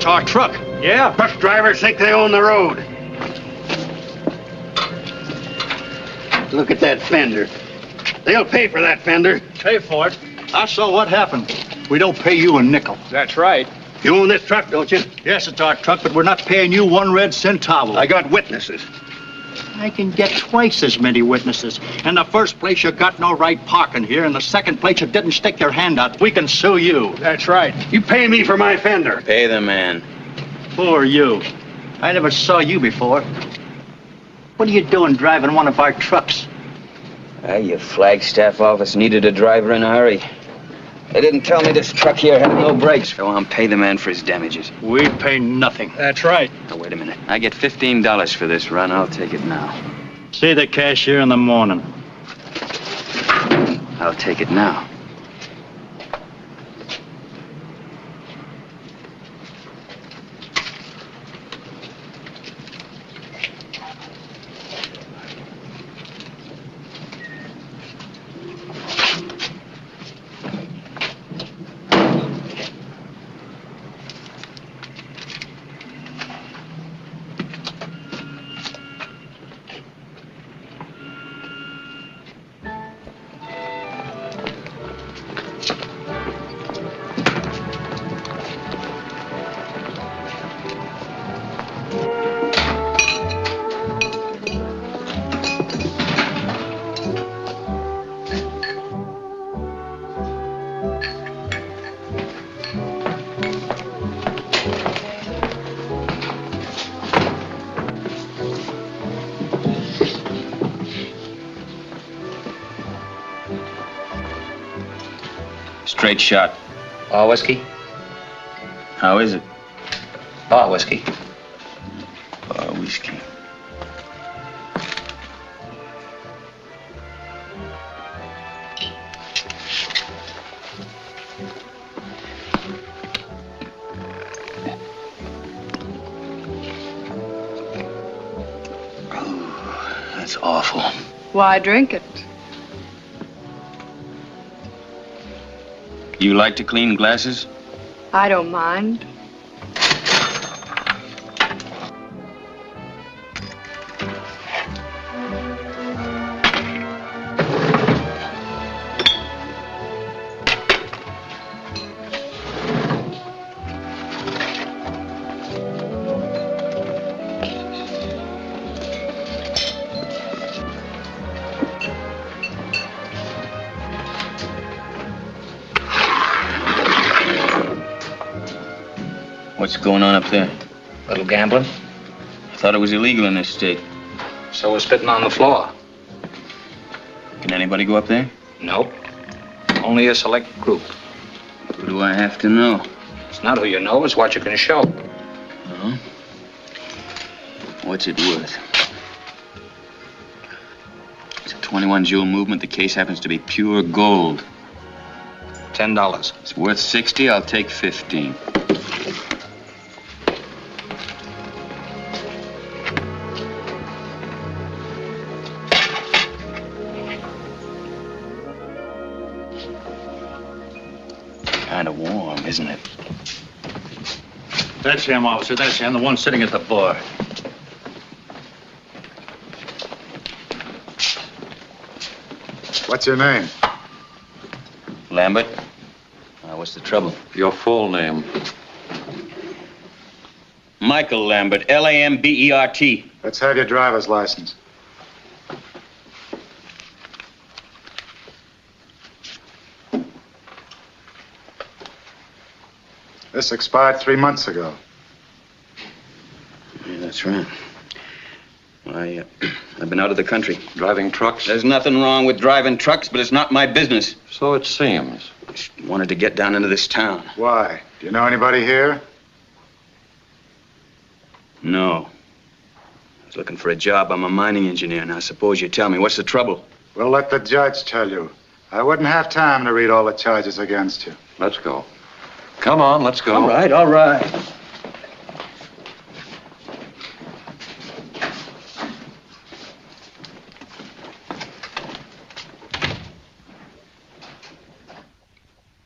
It's our truck. Yeah. Truck drivers think they own the road. Look at that fender. They'll pay for that fender. Pay for it. So what happened? We don't pay you a nickel. That's right. You own this truck, don't you? Yes, it's our truck, but we're not paying you 1 red centavo. I got witnesses. I can get twice as many witnesses. In the first place, you got no right parking here. In the second place, you didn't stick your hand out. We can sue you. That's right. You pay me for my fender. Pay the man. Who are you? I never saw you before. What are you doing driving one of our trucks? Your Flagstaff office needed a driver in a hurry. They didn't tell me this truck here had no brakes. Go on, pay the man for his damages. We pay nothing. That's right. Now, wait a minute. I get $15 for this run. I'll take it now. See the cashier in the morning. I'll take it now. Straight shot. All whiskey? How is it? All whiskey. Bar whiskey. Oh, that's awful. Why drink it? You like to clean glasses? I don't mind. What's going on up there? Little gambling. I thought it was illegal in this state. So we're spitting on the floor. Can anybody go up there? Nope. Only a select group. Who do I have to know? It's not who you know, it's what you can show. Oh? What's it worth? It's a 21 jewel movement. The case happens to be pure gold. $10. It's worth 60. I'll take 15. Kind of warm, isn't it? That's him, officer. That's him, the one sitting at the bar. What's your name? Lambert? What's the trouble? Your full name. Michael Lambert, Lambert. Let's have your driver's license. This expired 3 months ago. Yeah, that's right. Well, I've been out of the country. Driving trucks? There's nothing wrong with driving trucks, but it's not my business. So it seems. Just wanted to get down into this town. Why? Do you know anybody here? No. I was looking for a job. I'm a mining engineer. Now, suppose you tell me, what's the trouble? We'll let the judge tell you. I wouldn't have time to read all the charges against you. Let's go. Come on, let's go. All right, all right.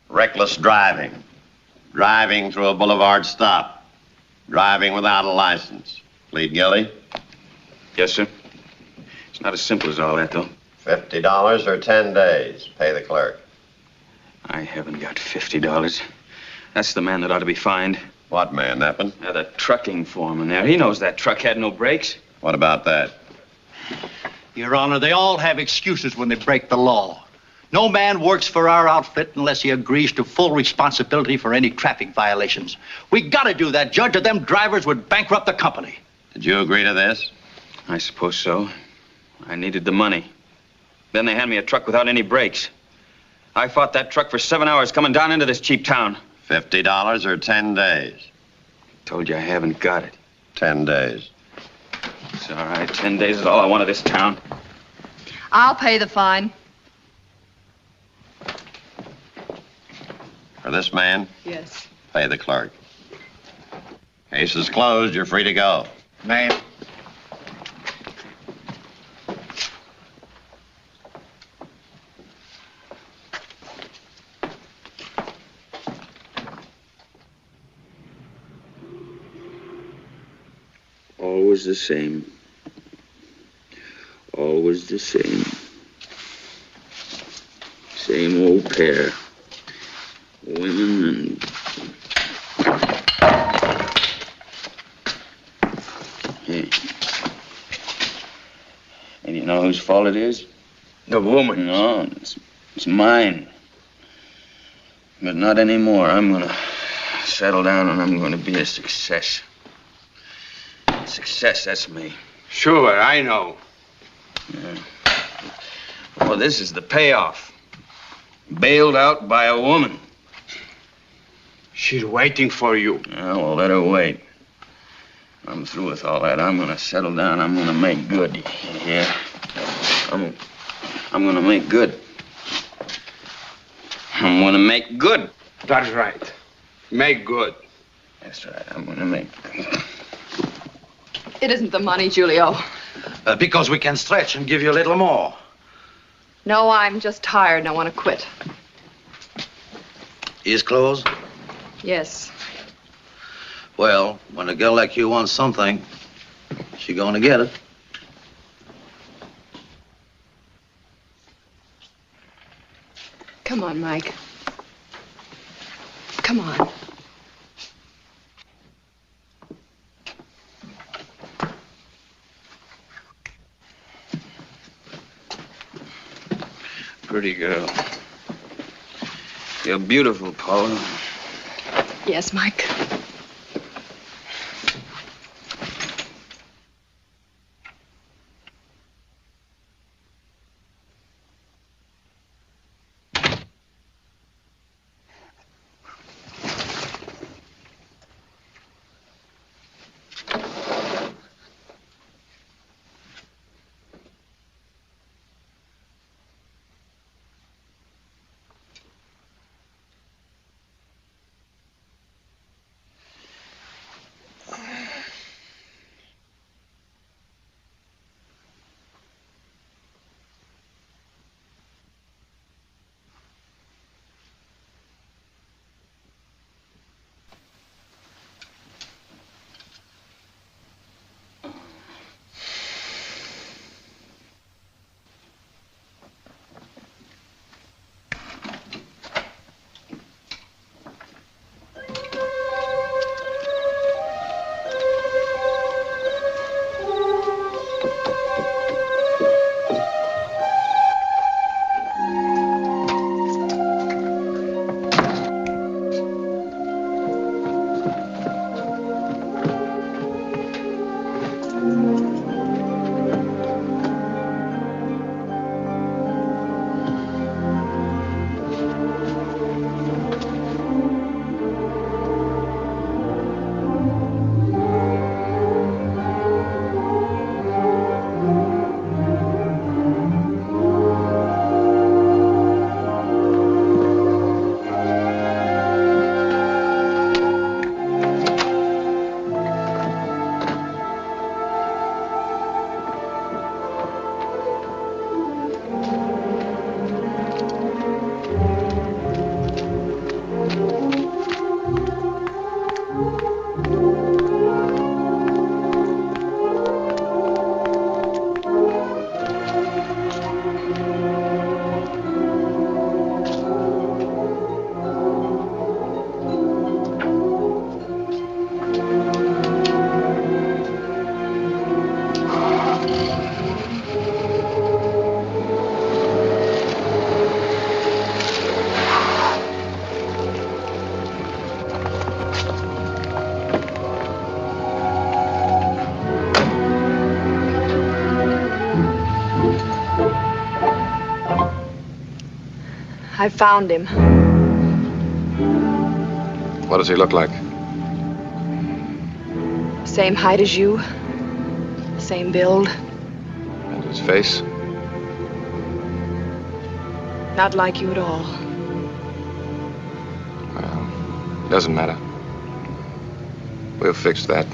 Reckless driving. Driving through a boulevard stop. Driving without a license. Plead guilty? Yes, sir. It's not as simple as all that, though. $50 or 10 days. Pay the clerk. I haven't got $50. That's the man that ought to be fined. What man, Eppin? The trucking foreman there. He knows that truck had no brakes. What about that? Your Honor, they all have excuses when they break the law. No man works for our outfit unless he agrees to full responsibility for any traffic violations. We gotta do that, Judge, or them drivers would bankrupt the company. Did you agree to this? I suppose so. I needed the money. Then they hand me a truck without any brakes. I fought that truck for 7 hours coming down into this cheap town. $50 or 10 days? Told you I haven't got it. 10 days. It's all right. 10 days is all I want of this town. I'll pay the fine. For this man? Yes. Pay the clerk. Case is closed. You're free to go. Ma'am. Always the same. Always the same. Same old pair. Women and... Hey. And you know whose fault it is? The woman. No, it's mine. But not anymore. I'm gonna settle down and I'm gonna be a success. Success, that's me. Sure, I know. Yeah. Well, this is the payoff. Bailed out by a woman. She's waiting for you. Yeah, well, let her wait. I'm through with all that. I'm gonna settle down. I'm gonna make good. Yeah. I'm gonna make good. I'm gonna make good. That's right. Make good. That's right. I'm gonna make good. It isn't the money, Julio. Because we can stretch and give you a little more. No, I'm just tired and I want to quit. Ears closed? Yes. Well, when a girl like you wants something, she gonna get it. Come on, Mike. Come on. Pretty girl. You're beautiful, Paula. Yes, Mike. I found him. What does he look like? Same height as you. Same build. And his face? Not like you at all. Well, doesn't matter. We'll fix that.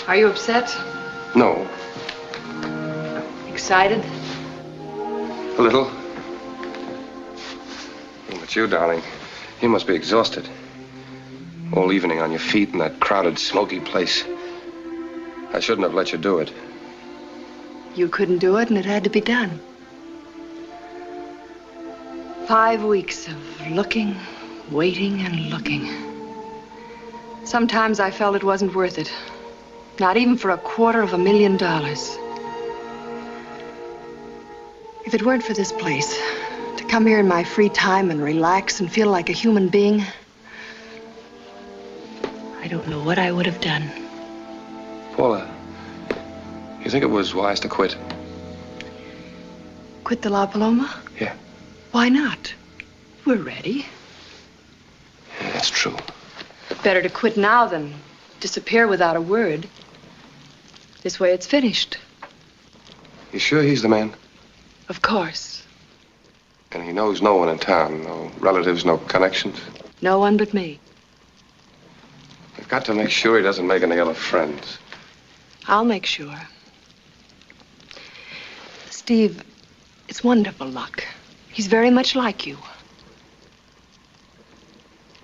Are you upset? No. Excited? A little. But you, darling, you must be exhausted. All evening on your feet in that crowded, smoky place. I shouldn't have let you do it. You couldn't do it, and it had to be done. 5 weeks of looking, waiting, and looking. Sometimes I felt it wasn't worth it. Not even for $250,000. If it weren't for this place, to come here in my free time and relax and feel like a human being, I don't know what I would have done. Paula, you think it was wise to quit? Quit the La Paloma? Yeah. Why not? We're ready. Yeah, that's true. Better to quit now than disappear without a word. This way it's finished. You sure he's the man? Of course. And he knows no one in town, no relatives, no connections? No one but me. We've got to make sure he doesn't make any other friends. I'll make sure. Steve, it's wonderful luck. He's very much like you.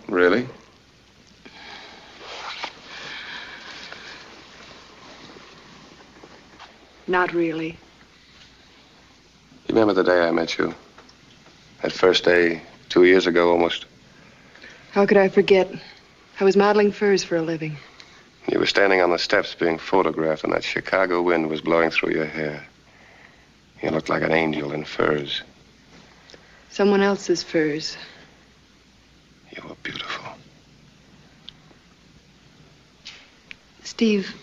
Really? Not really. You remember the day I met you? That first day, 2 years ago almost. How could I forget? I was modeling furs for a living. You were standing on the steps being photographed, and that Chicago wind was blowing through your hair. You looked like an angel in furs. Someone else's furs. You were beautiful. Steve,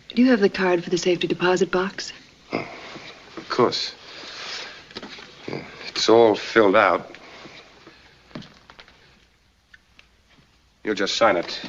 do you have the card for the safety deposit box? Oh, of course. Yeah, it's all filled out. You'll just sign it.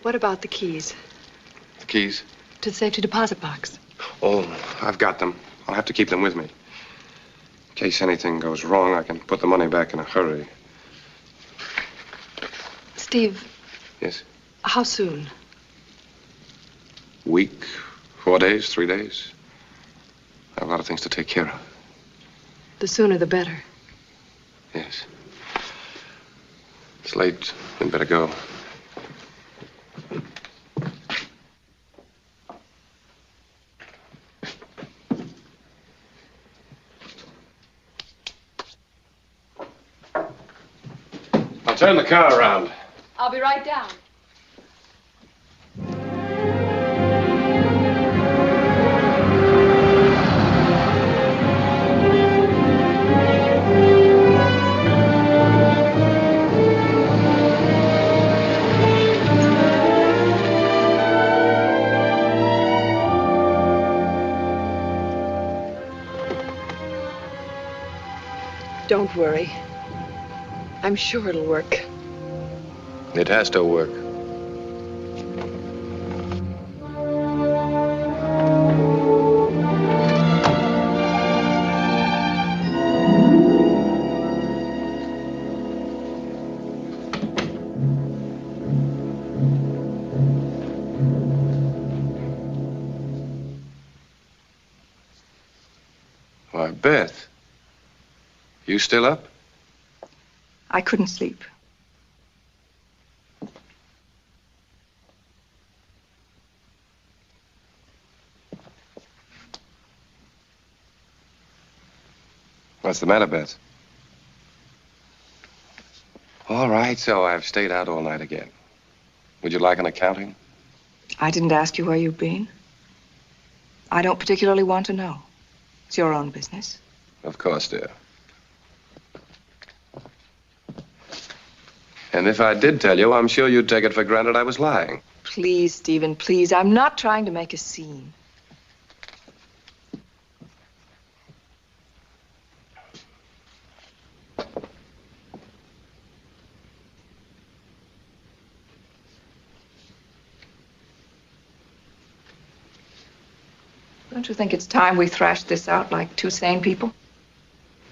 What about the keys? The keys? To the safety deposit box. Oh, I've got them. I'll have to keep them with me. In case anything goes wrong, I can put the money back in a hurry. Steve. Yes? How soon? Week, 4 days, 3 days. I have a lot of things to take care of. The sooner the better. Yes. It's late. We'd better go. I'll turn the car around. I'll be right down. Don't worry. I'm sure it'll work. It has to work. Why, Beth. You still up? I couldn't sleep. What's the matter, Beth? All right, so I've stayed out all night again. Would you like an accounting? I didn't ask you where you've been. I don't particularly want to know. It's your own business. Of course, dear. And if I did tell you, I'm sure you'd take it for granted I was lying. Please, Stephen, please. I'm not trying to make a scene. Don't you think it's time we thrashed this out like two sane people?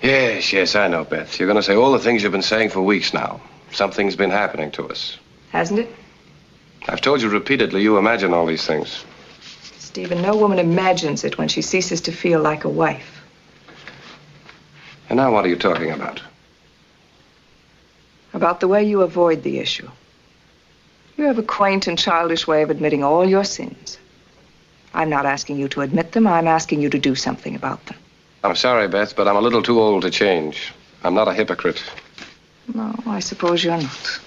Yes, yes, I know, Beth. You're going to say all the things you've been saying for weeks now. Something's been happening to us. Hasn't it? I've told you repeatedly you imagine all these things. Stephen, no woman imagines it when she ceases to feel like a wife. And now what are you talking about? About the way you avoid the issue. You have a quaint and childish way of admitting all your sins. I'm not asking you to admit them. I'm asking you to do something about them. I'm sorry, Beth, but I'm a little too old to change. I'm not a hypocrite. No, I suppose you're not.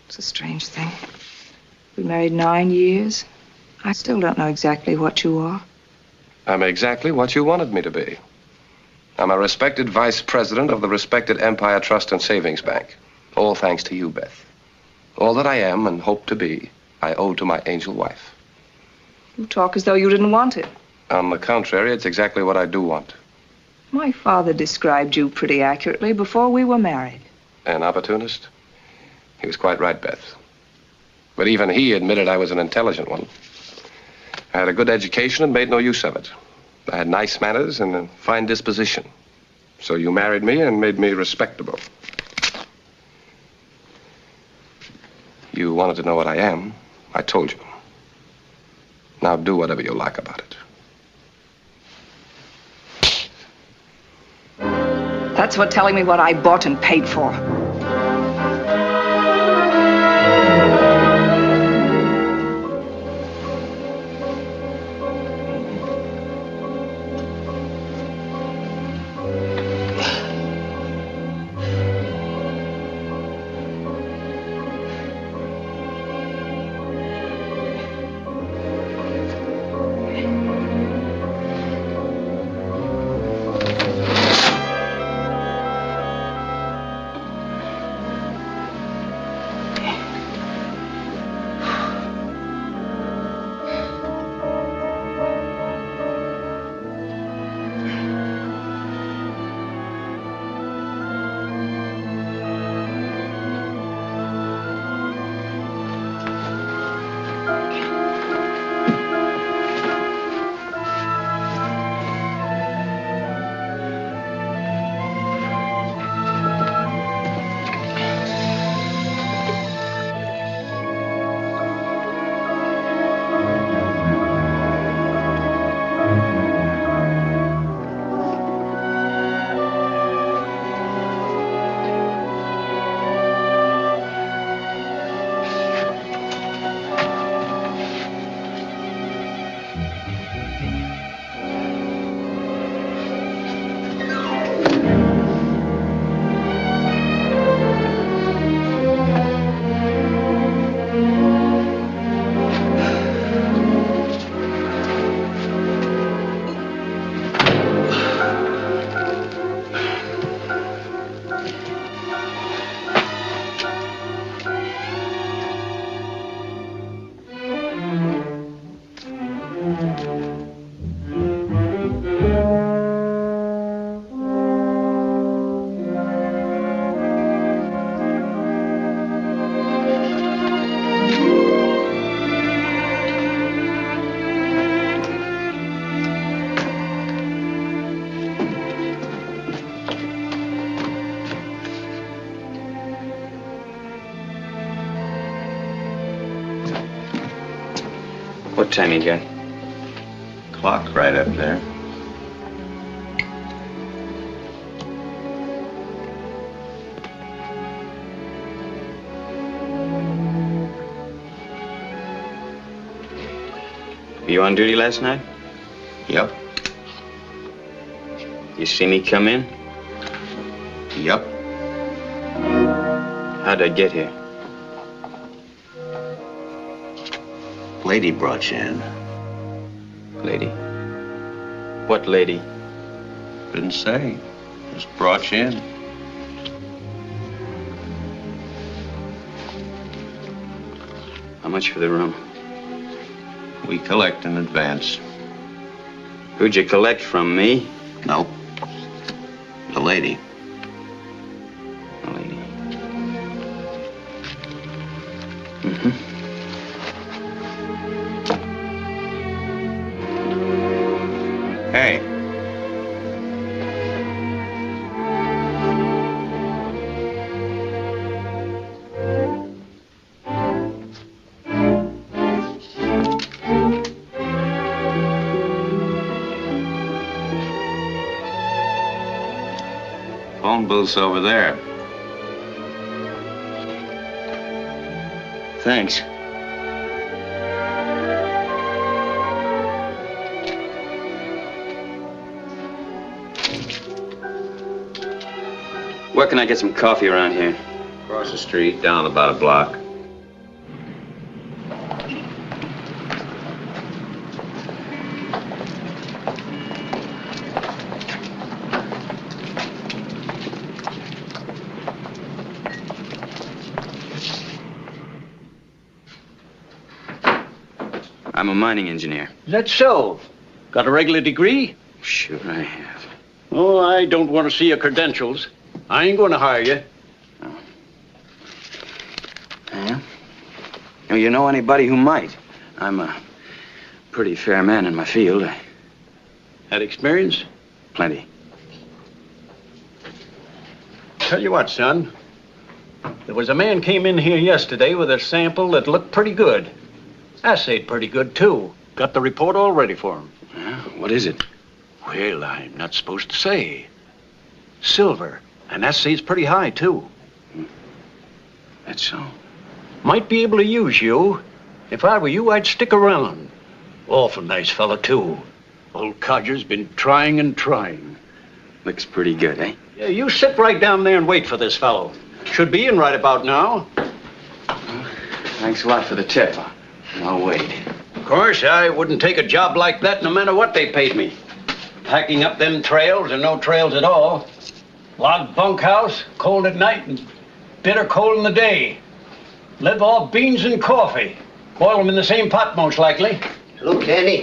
It's a strange thing. We married 9 years. I still don't know exactly what you are. I'm exactly what you wanted me to be. I'm a respected vice president of the respected Empire Trust and Savings Bank. All thanks to you, Beth. All that I am and hope to be, I owe to my angel wife. You talk as though you didn't want it. On the contrary, it's exactly what I do want. My father described you pretty accurately before we were married. An opportunist? He was quite right, Beth. But even he admitted I was an intelligent one. I had a good education and made no use of it. I had nice manners and a fine disposition. So you married me and made me respectable. You wanted to know what I am. I told you. Now do whatever you like about it. That's what telling me what I bought and paid for. What time you got? Clock right up there. You on duty last night? Yep. You see me come in? Yep. How'd I get here? Lady brought you in. Lady? What lady? Didn't say. Just brought you in. How much for the room? We collect in advance. Who'd you collect from, me? Nope. The lady. The lady. Mm-hmm. Hey. Phone booth's over there. Thanks. Where can I get some coffee around here? Across the street, down about a block. I'm a mining engineer. Is that so? Got a regular degree? Sure I have. Oh, I don't want to see your credentials. I ain't going to hire you. Yeah? Oh, you know anybody who might? I'm a pretty fair man in my field. Had experience? Plenty. Tell you what, son. There was a man came in here yesterday with a sample that looked pretty good. Assayed pretty good, too. Got the report all ready for him. Yeah? What is it? Well, I'm not supposed to say. Silver. And assay's pretty high, too. That's so. Might be able to use you. If I were you, I'd stick around. Awful nice fella, too. Old Codger's been trying and trying. Looks pretty good, eh? Yeah, you sit right down there and wait for this fellow. Should be in right about now. Thanks a lot for the tip. I'll wait. Of course, I wouldn't take a job like that no matter what they paid me. Packing up them trails or no trails at all. Log bunkhouse, cold at night and bitter cold in the day. Live off beans and coffee. Boil them in the same pot, most likely. Hello, Candy.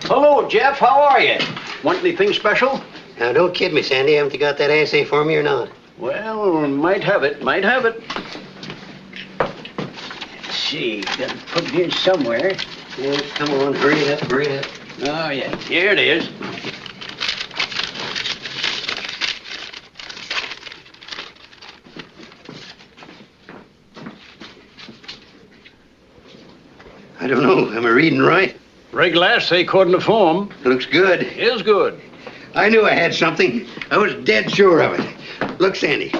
Hello, Jeff. How are you? Want anything special? Now, don't kid me, Sandy. Haven't you got that assay for me or not? Well, might have it. Might have it. Let's see. Got to put it here somewhere. Yeah, come on. Hurry it up. Hurry it up. Oh, yeah. Here it is. I don't know. Am I reading right? Regular assay according to form. Looks good. Is good. I knew I had something. I was dead sure of it. Look, Sandy.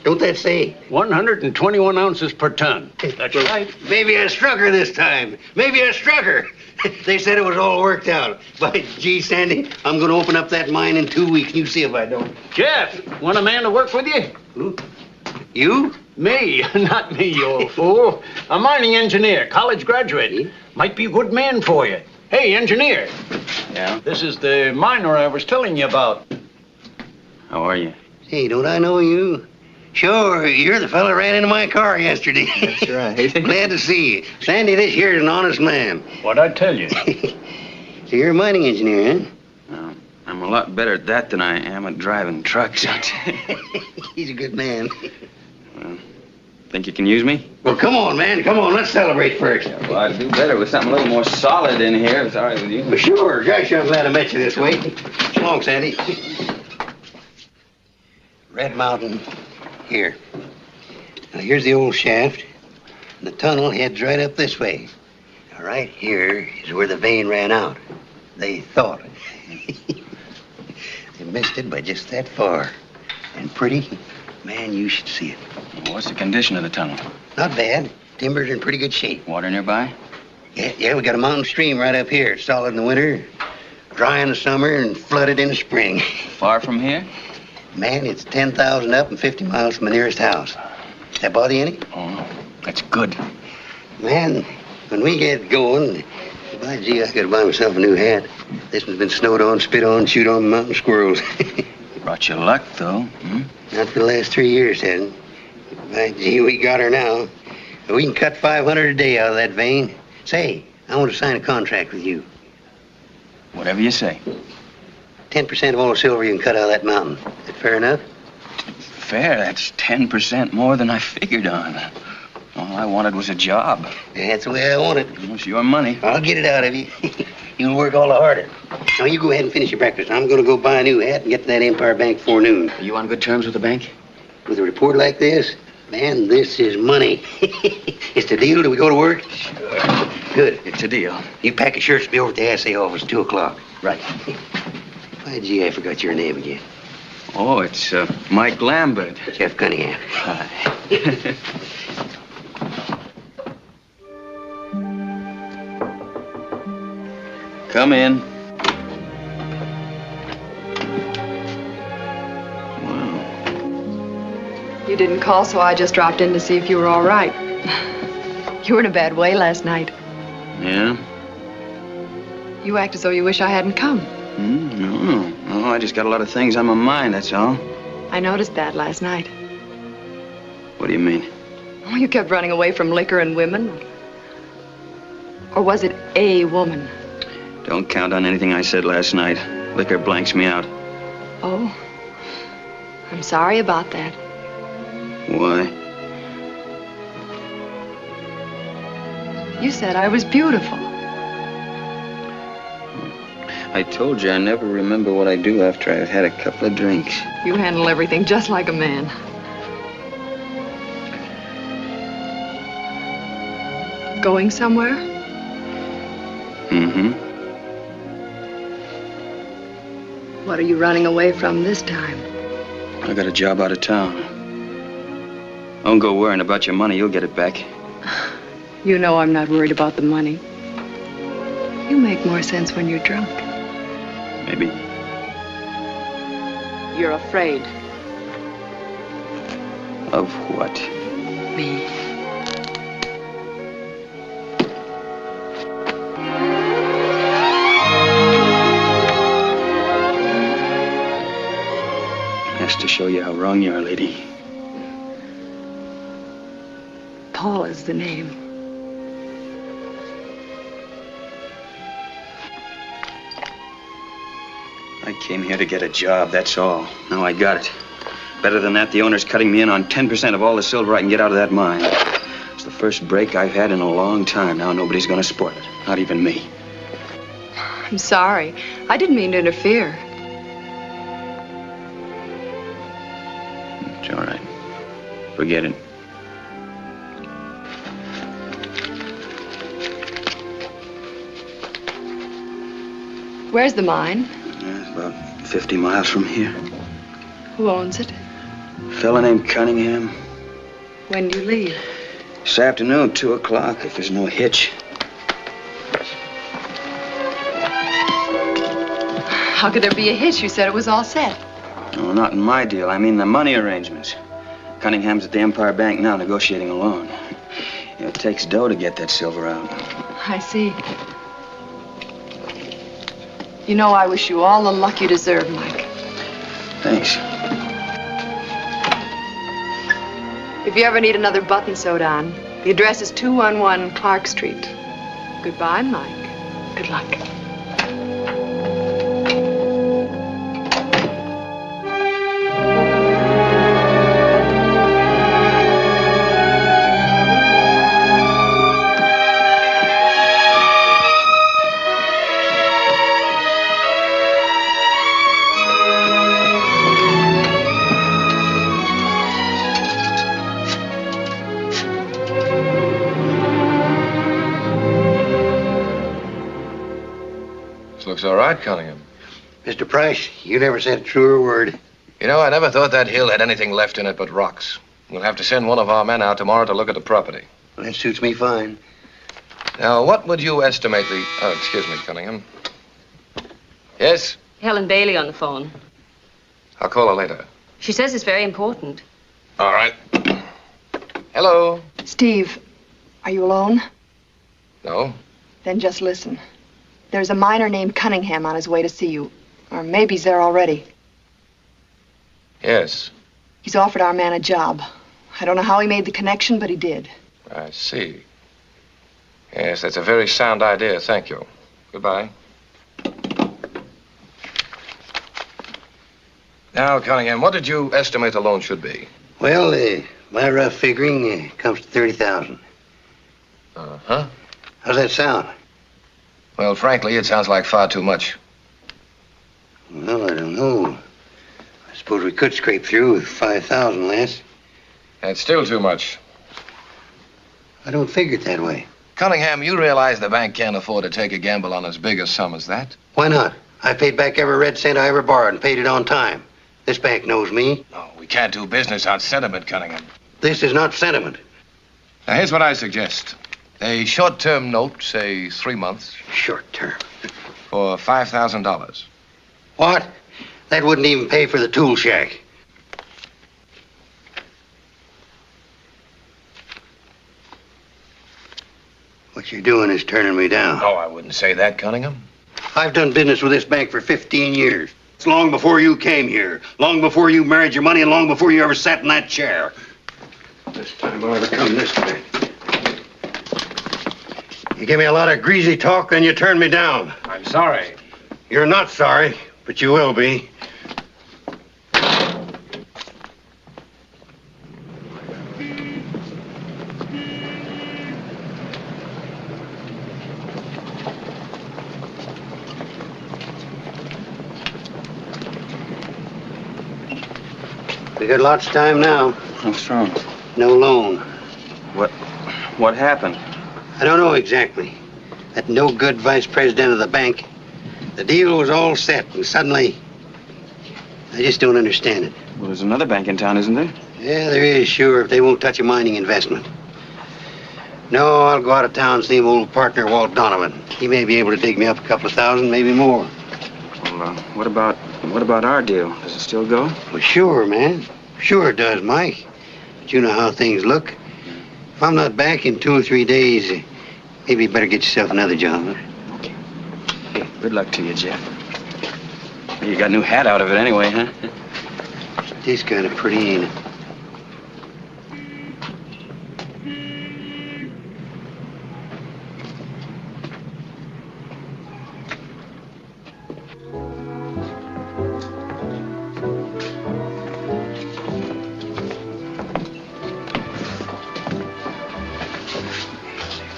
Don't that say? 121 ounces per ton. That's right. Maybe I struck her this time. Maybe I struck her. They said it was all worked out. By gee, Sandy, I'm going to open up that mine in 2 weeks. You see if I don't. Jeff, want a man to work with you? Who? You? Me, not me, you old fool. A mining engineer, college graduate. Might be a good man for you. Hey, engineer. Yeah? This is the miner I was telling you about. How are you? Hey, don't I know you? Sure, you're the fella who ran into my car yesterday. That's right. Glad to see you. Sandy, this here's an honest man. What'd I tell you? So you're a mining engineer, huh? Well, I'm a lot better at that than I am at driving trucks. He's a good man. Well, think you can use me? Well, come on, man. Come on. Let's celebrate first. Well, I'd do better with something a little more solid in here, if it's all right with you. Well, sure. Gosh, I'm glad I met you this way. So long, Sandy. Red Mountain, here. Now, here's the old shaft. The tunnel heads right up this way. Now, right here is where the vein ran out. They thought. They missed it by just that far. And pretty, man, you should see it. What's the condition of the tunnel? Not bad. Timber's in pretty good shape. Water nearby? Yeah, we got a mountain stream right up here. Solid in the winter, dry in the summer, and flooded in the spring. Far from here? Man, it's 10,000 up and 50 miles from the nearest house. That bother you any? Oh, that's good. Man, when we get going, by gee, I gotta buy myself a new hat. This one's been snowed on, spit on, chewed on by mountain squirrels. Brought you luck, though. Hmm? Not for the last 3 years, hasn't. By gee, we got her now. We can cut 500 a day out of that vein. Say, I want to sign a contract with you. Whatever you say. 10% of all the silver you can cut out of that mountain. Is that fair enough? Fair, that's 10% more than I figured on. All I wanted was a job. That's the way I want it. It's your money. I'll get it out of you. You'll work all the harder. Now, you go ahead and finish your breakfast. I'm going to go buy a new hat and get to that Empire Bank before noon. Are you on good terms with the bank? With a report like this, man, this is money. It's the deal. Do we go to work? Sure. Good. It's a deal. You pack your shirts and be over at the assay office at 2 o'clock. Right. Why, gee, I forgot your name again. Oh, it's Mike Lambert. Jeff Cunningham. Hi. Come in. Wow. You didn't call, so I just dropped in to see if you were all right. You were in a bad way last night. Yeah? You act as though you wish I hadn't come. No, I just got a lot of things on my mind, that's all. I noticed that last night. What do you mean? Oh, you kept running away from liquor and women. Or was it a woman? Don't count on anything I said last night. Liquor blanks me out. Oh, I'm sorry about that. Why? You said I was beautiful. I told you I never remember what I do after I've had a couple of drinks. You handle everything just like a man. Going somewhere? Mm-hmm. What are you running away from this time? I got a job out of town. Don't go worrying about your money. You'll get it back. You know I'm not worried about the money. You make more sense when you're drunk. Maybe. You're afraid. Of what? Me. Has to show you how wrong you are, lady. Paula's the name. I came here to get a job, that's all. Now I got it. Better than that, the owner's cutting me in on 10% of all the silver I can get out of that mine. It's the first break I've had in a long time. Now nobody's gonna spoil it. Not even me. I'm sorry. I didn't mean to interfere. It's all right. Forget it. Where's the mine? It's about 50 miles from here. Who owns it? A fella named Cunningham. When do you leave? This afternoon, 2 o'clock, if there's no hitch. How could there be a hitch? You said it was all set. No, not in my deal. I mean the money arrangements. Cunningham's at the Empire Bank now negotiating a loan. You know, it takes dough to get that silver out. I see. You know, I wish you all the luck you deserve, Mike. Thanks. If you ever need another button sewed on, the address is 211 Clark Street. Goodbye, Mike. Good luck. Looks all right, Cunningham. Mr. Price, you never said a truer word. You know, I never thought that hill had anything left in it but rocks. We'll have to send one of our men out tomorrow to look at the property. Well, that suits me fine. Now, what would you estimate the... Oh, excuse me, Cunningham. Yes? Helen Bailey on the phone. I'll call her later. She says it's very important. All right. Hello? Steve, are you alone? No? Then just listen. There's a miner named Cunningham on his way to see you. Or maybe he's there already. Yes. He's offered our man a job. I don't know how he made the connection, but he did. I see. Yes, that's a very sound idea. Thank you. Goodbye. Now, Cunningham, what did you estimate the loan should be? Well, my rough figuring comes to 30,000. Uh-huh. How's that sound? Well, frankly, it sounds like far too much. Well, I don't know. I suppose we could scrape through with 5,000 less. That's still too much. I don't figure it that way. Cunningham, you realize the bank can't afford to take a gamble on as big a sum as that? Why not? I paid back every red cent I ever borrowed and paid it on time. This bank knows me. No, we can't do business on sentiment, Cunningham. This is not sentiment. Now, here's what I suggest. A short-term note, say 3 months. Short term. For $5,000. What? That wouldn't even pay for the tool shack. What you're doing is turning me down. Oh, I wouldn't say that, Cunningham. I've done business with this bank for 15 years. It's long before you came here, long before you married your money, and long before you ever sat in that chair. This time I'll ever come this way. You give me a lot of greasy talk, then you turn me down. I'm sorry. You're not sorry, but you will be. We got lots of time now. What's wrong? No loan. What happened? I don't know exactly. That no-good vice president of the bank. The deal was all set, and suddenly, I just don't understand it. Well, there's another bank in town, isn't there? Yeah, there is, sure, if they won't touch a mining investment. No, I'll go out of town and see my old partner, Walt Donovan. He may be able to dig me up a couple of thousand, maybe more. Well, what about our deal? Does it still go? Well, sure, man. Sure it does, Mike. But you know how things look. If I'm not back in 2 or 3 days, maybe you better get yourself another job. Huh? Okay. Hey, good luck to you, Jeff. You got a new hat out of it anyway, huh? It is kind of pretty, ain't it?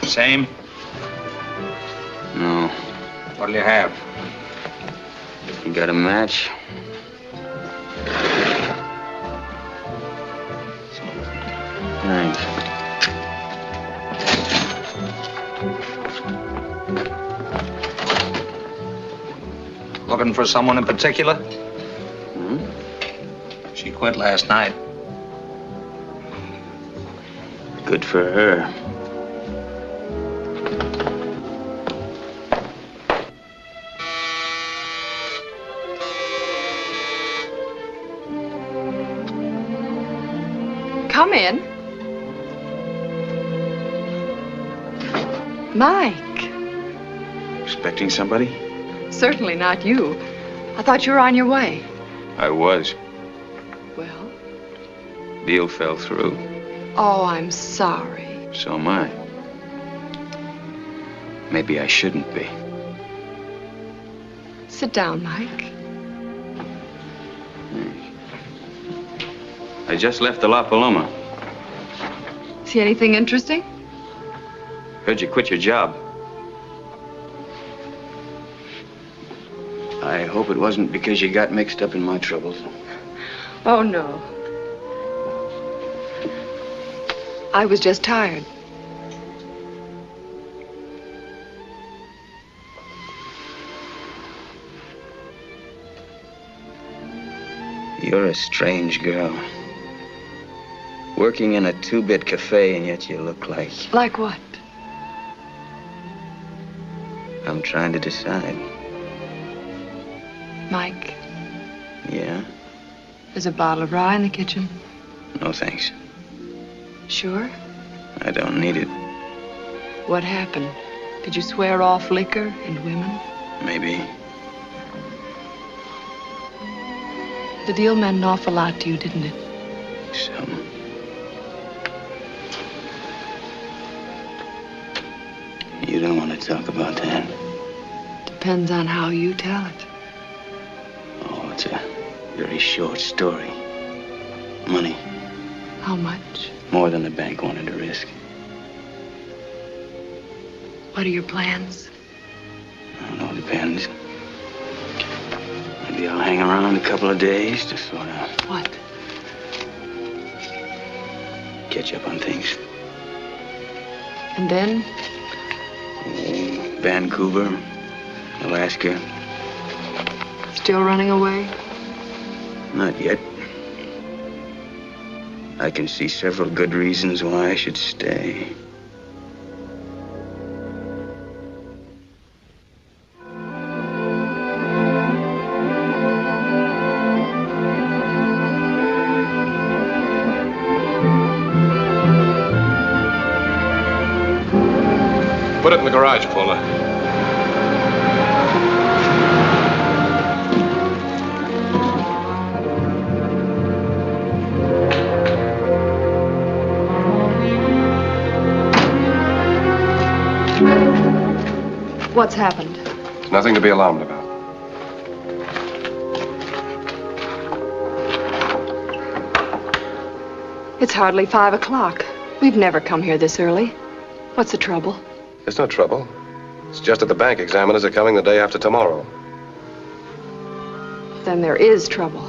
Same? No. What'll you have? You got a match? Thanks. Looking for someone in particular? Hmm? She quit last night. Good for her. Come in. Mike. Expecting somebody? Certainly not you. I thought you were on your way. I was. Well? Deal fell through. Oh, I'm sorry. So am I. Maybe I shouldn't be. Sit down, Mike. I just left the La Paloma. See anything interesting? Heard you quit your job. I hope it wasn't because you got mixed up in my troubles. Oh, no. I was just tired. You're a strange girl. Working in a two-bit cafe, and yet you look like... Like what? I'm trying to decide. Mike, Yeah? there's a bottle of rye in the kitchen. No, thanks. Sure? I don't need it. What happened? Did you swear off liquor and women? Maybe. The deal meant an awful lot to you, didn't it? Some. You don't want to talk about that. Depends on how you tell it. Oh, it's a very short story. Money. How much? More than the bank wanted to risk. What are your plans? I don't know, depends. Maybe I'll hang around a couple of days to sort of What? catch up on things. And then? Oh, Vancouver, Alaska. Still running away? Not yet. I can see several good reasons why I should stay. Put it in the garage, Paula. What's happened? There's nothing to be alarmed about. It's hardly 5 o'clock. We've never come here this early. What's the trouble? There's no trouble. It's just that the bank examiners are coming the day after tomorrow. Then there is trouble.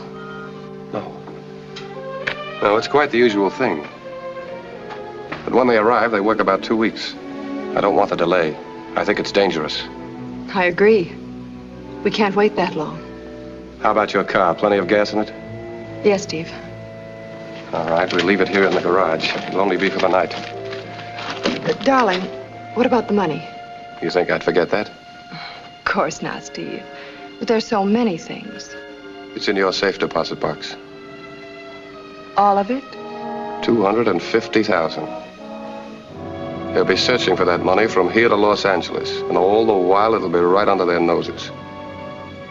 No, it's quite the usual thing. But when they arrive, they work about 2 weeks. I don't want the delay. I think it's dangerous. I agree. We can't wait that long. How about your car? Plenty of gas in it? Yes, Steve. All right, we'll leave it here in the garage. It'll only be for the night. Darling, what about the money? You think I'd forget that? Of course not, Steve. But there's so many things. It's in your safe deposit box. All of it? 250,000. They'll be searching for that money from here to Los Angeles, and all the while it'll be right under their noses.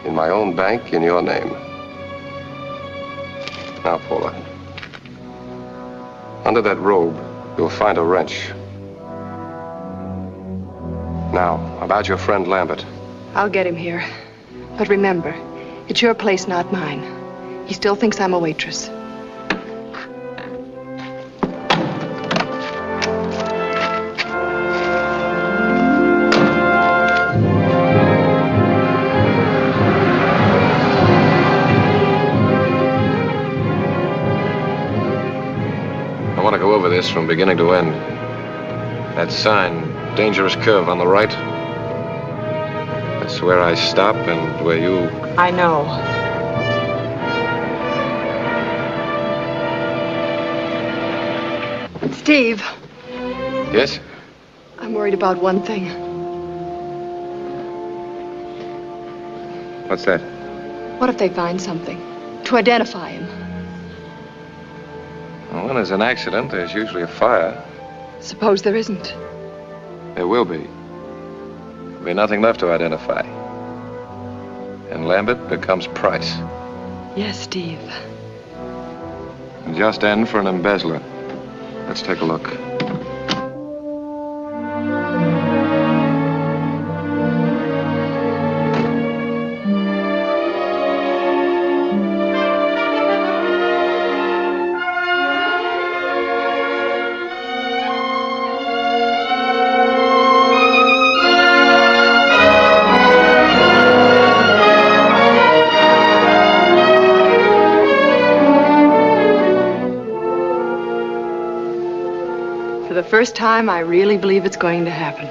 In my own bank, in your name. Now, Paula. Under that robe, you'll find a wrench. Now, about your friend Lambert. I'll get him here. But remember, it's your place, not mine. He still thinks I'm a waitress. I want to go over this from beginning to end. That sign, dangerous curve on the right. That's where I stop and where you... I know. Steve. Yes? I'm worried about one thing. What's that? What if they find something to identify him? Well, when there's an accident, there's usually a fire. Suppose there isn't. There will be. There'll be nothing left to identify. And Lambert becomes Price. Yes, Steve. And just end for an embezzler. Let's take a look. For the first time, I really believe it's going to happen.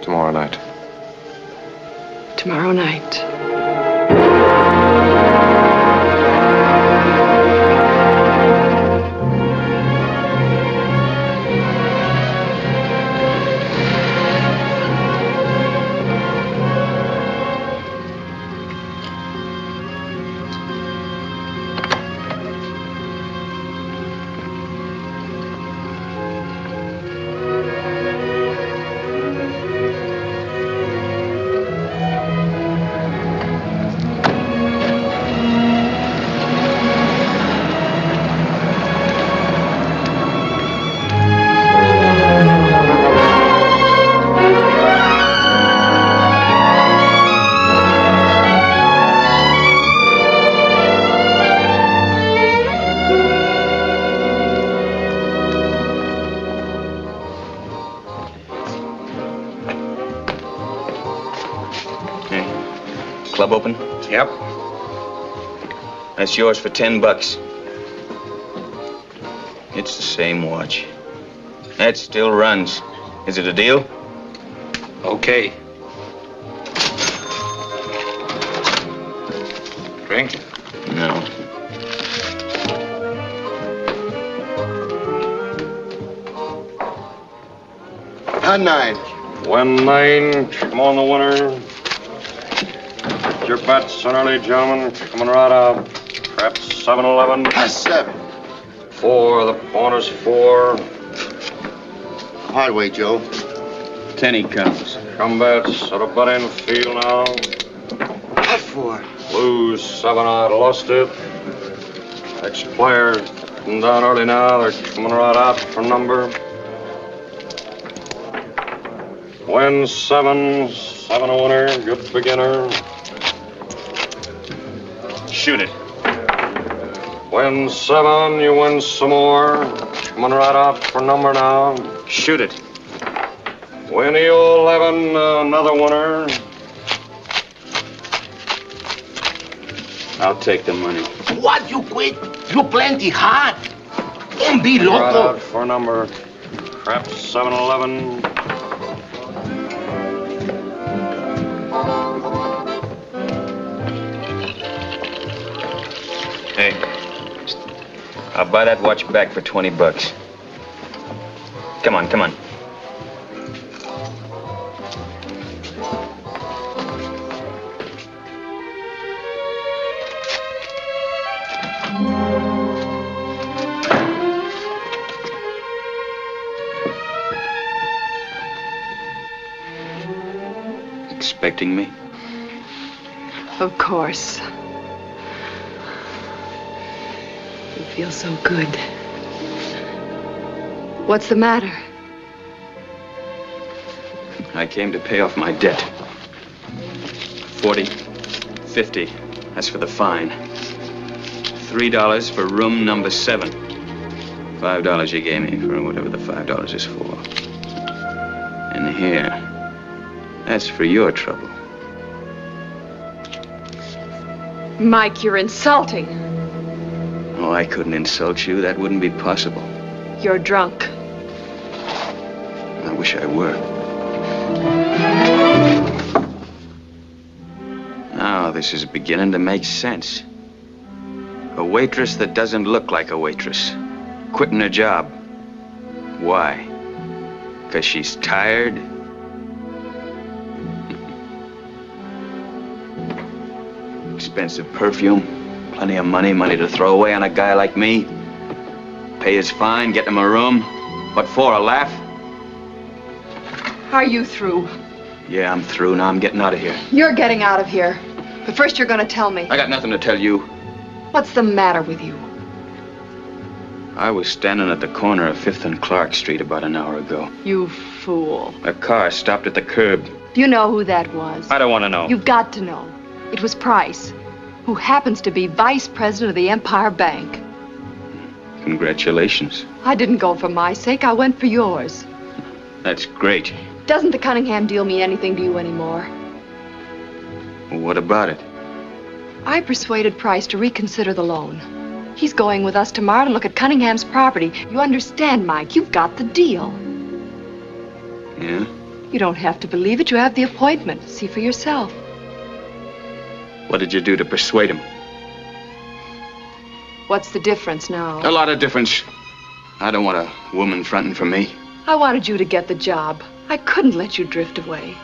Tomorrow night. Tomorrow night. job open? Yep. That's yours for $10. It's the same watch. That still runs. Is it a deal? Okay. Drink? No. On 9. 1-9. Come on, the winner. Get your bets, early gentlemen. Coming right out. Perhaps 7-11. That's 7. 4. The bonus 4. Hard way, Joe. 10 he comes. Come bets. Set a bet in field now. That's 4. Lose 7. I lost it. Next player coming down early now. They're coming right out for number. Win 7. 7 a winner. Good beginner. Shoot it. Win 7. You win some more. Coming right out for number now. Shoot it. Win 11. Another winner. I'll take the money. What, you quit? You plenty hard. Don't be Right loco. out for number. Perhaps 7-11. Hey, I'll buy that watch back for $20. Come on, come on. Expecting me? Of course. You feel so good. What's the matter? I came to pay off my debt. 40, 50. That's for the fine. $3 for room number 7. $5 you gave me for whatever the $5 is for. And here, that's for your trouble. Mike, you're insulting. Oh, I couldn't insult you. That wouldn't be possible. You're drunk. I wish I were. Now, this is beginning to make sense. A waitress that doesn't look like a waitress. Quitting her job. Why? 'Cause she's tired? Expensive perfume. Plenty of money to throw away on a guy like me. Pay his fine, get him a room. What for, a laugh? Are you through? Yeah, I'm through. Now I'm getting out of here. You're getting out of here. But first you're going to tell me. I got nothing to tell you. What's the matter with you? I was standing at the corner of 5th and Clark Street about an hour ago. You fool. A car stopped at the curb. Do you know who that was? I don't want to know. You've got to know. It was Price, who happens to be vice president of the Empire Bank. Congratulations. I didn't go for my sake. I went for yours. That's great. Doesn't the Cunningham deal mean anything to you anymore? Well, what about it? I persuaded Price to reconsider the loan. He's going with us tomorrow to look at Cunningham's property. You understand, Mike? You've got the deal. Yeah? You don't have to believe it. You have the appointment. See for yourself. What did you do to persuade him? What's the difference now? A lot of difference. I don't want a woman fronting for me. I wanted you to get the job. I couldn't let you drift away.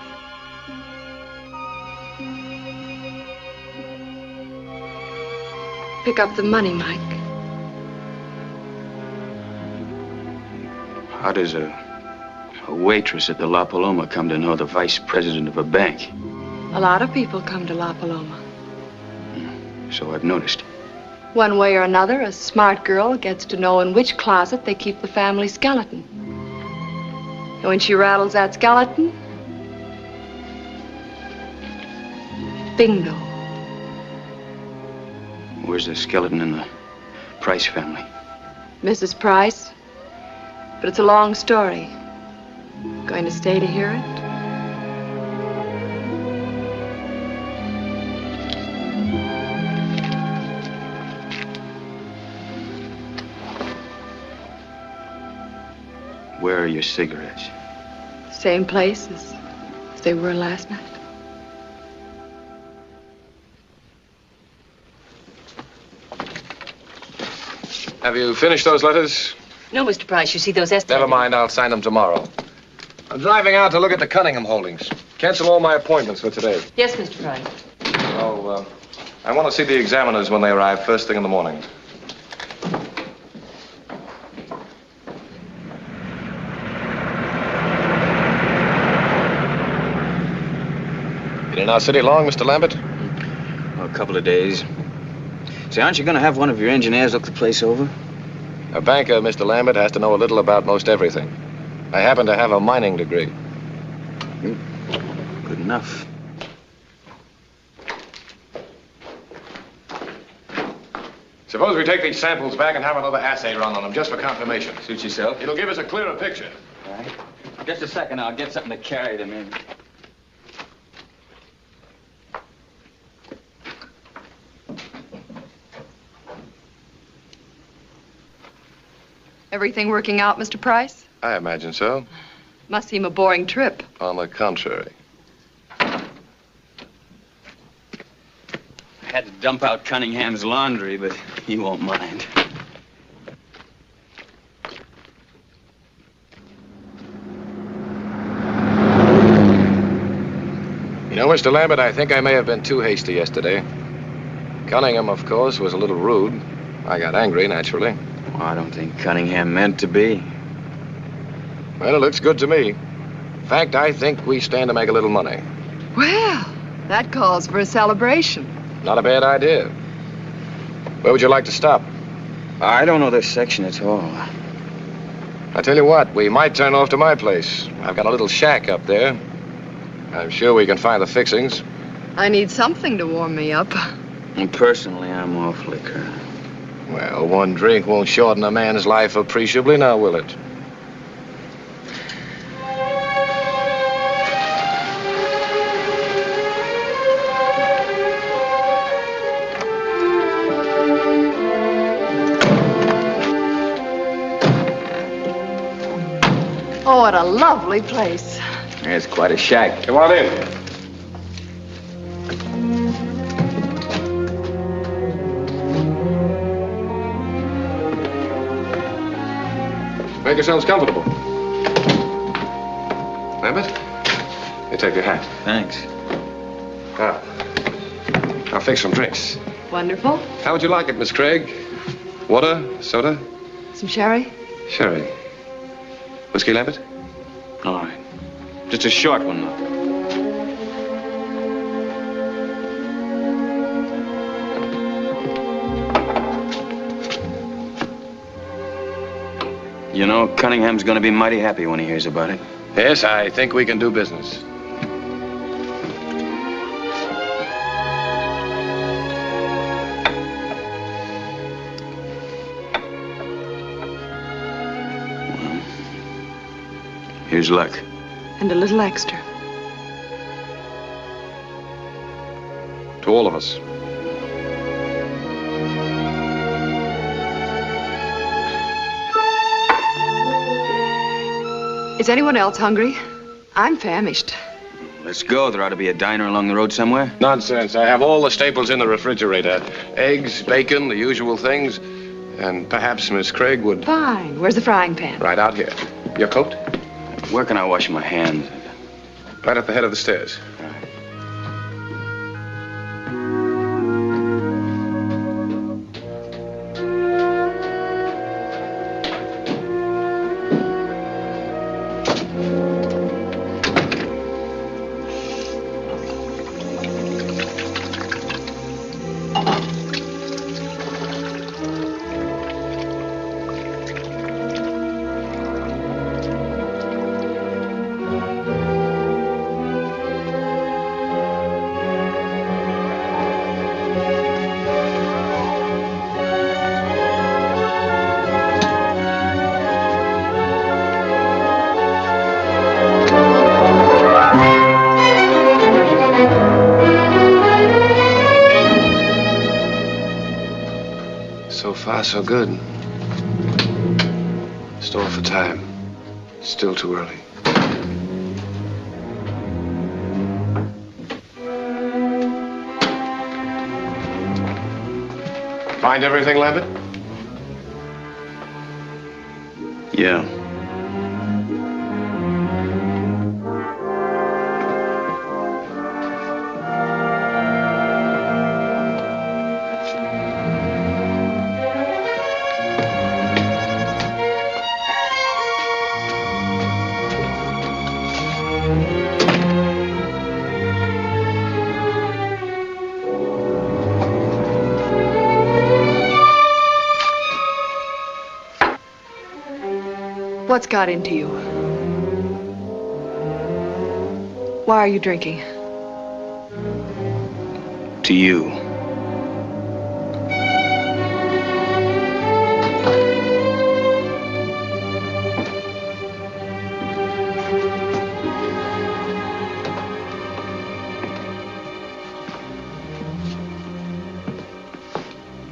Pick up the money, Mike. How does a waitress at the La Paloma come to know the vice president of a bank? A lot of people come to La Paloma. So I've noticed. One way or another, a smart girl gets to know in which closet they keep the family skeleton. And when she rattles that skeleton, bingo. Where's the skeleton in the Price family? Mrs. Price. But it's a long story. Going to stay to hear it? Where are your cigarettes? Same place as they were last night. Have you finished those letters? No, Mr. Price, you see those estimates. Never mind, I'll sign them tomorrow. I'm driving out to look at the Cunningham holdings. Cancel all my appointments for today. Yes, Mr. Price. Oh, I want to see the examiners when they arrive first thing in the morning. Been in our city long, Mr. Lambert? Well, a couple of days. Say, aren't you going to have one of your engineers look the place over? A banker, Mr. Lambert, has to know a little about most everything. I happen to have a mining degree. Good enough. Suppose we take these samples back and have another assay run on them, just for confirmation. Suit yourself. It'll give us a clearer picture. All right. Just a second, I'll get something to carry them in. Everything working out, Mr. Price? I imagine so. Must seem a boring trip. On the contrary. I had to dump out Cunningham's laundry, but he won't mind. You know, Mr. Lambert, I think I may have been too hasty yesterday. Cunningham, of course, was a little rude. I got angry, naturally. Well, I don't think Cunningham meant to be. Well, it looks good to me. In fact, I think we stand to make a little money. Well, that calls for a celebration. Not a bad idea. Where would you like to stop? I don't know this section at all. I tell you what, we might turn off to my place. I've got a little shack up there. I'm sure we can find the fixings. I need something to warm me up. And personally, I'm off liquor. Well, one drink won't shorten a man's life appreciably, now will it? Oh, what a lovely place. It's quite a shack. Come on in. Make yourselves comfortable. Lambert, you take your hat. Thanks. Ah, I'll fix some drinks. Wonderful. How would you like it, Miss Craig? Water? Soda? Some sherry? Sherry. Whiskey, Lambert? All right. Just a short one, though. You know, Cunningham's gonna be mighty happy when he hears about it. Yes, I think we can do business. Well, here's luck. And a little extra. To all of us. Is anyone else hungry? I'm famished. Let's go. There ought to be a diner along the road somewhere. Nonsense. I have all the staples in the refrigerator. Eggs, bacon, the usual things. And perhaps Miss Craig would... Fine. Where's the frying pan? Right out here. Your coat? Where can I wash my hands? Right at the head of the stairs. So far, so good. Stole for time. It's still too early. Find everything, Lambert? Yeah. What's got into you? Why are you drinking? To you.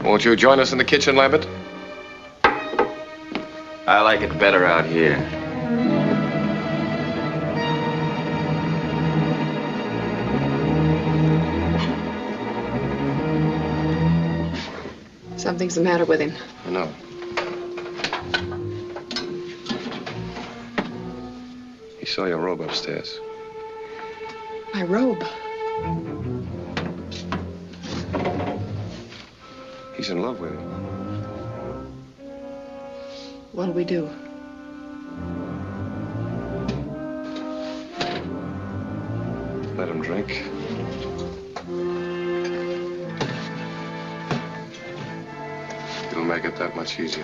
Won't you join us in the kitchen, Lambert? I like it better out here. Something's the matter with him. I know. He saw your robe upstairs. My robe. He's in love with you. What'll we do? Let him drink. It'll make it that much easier.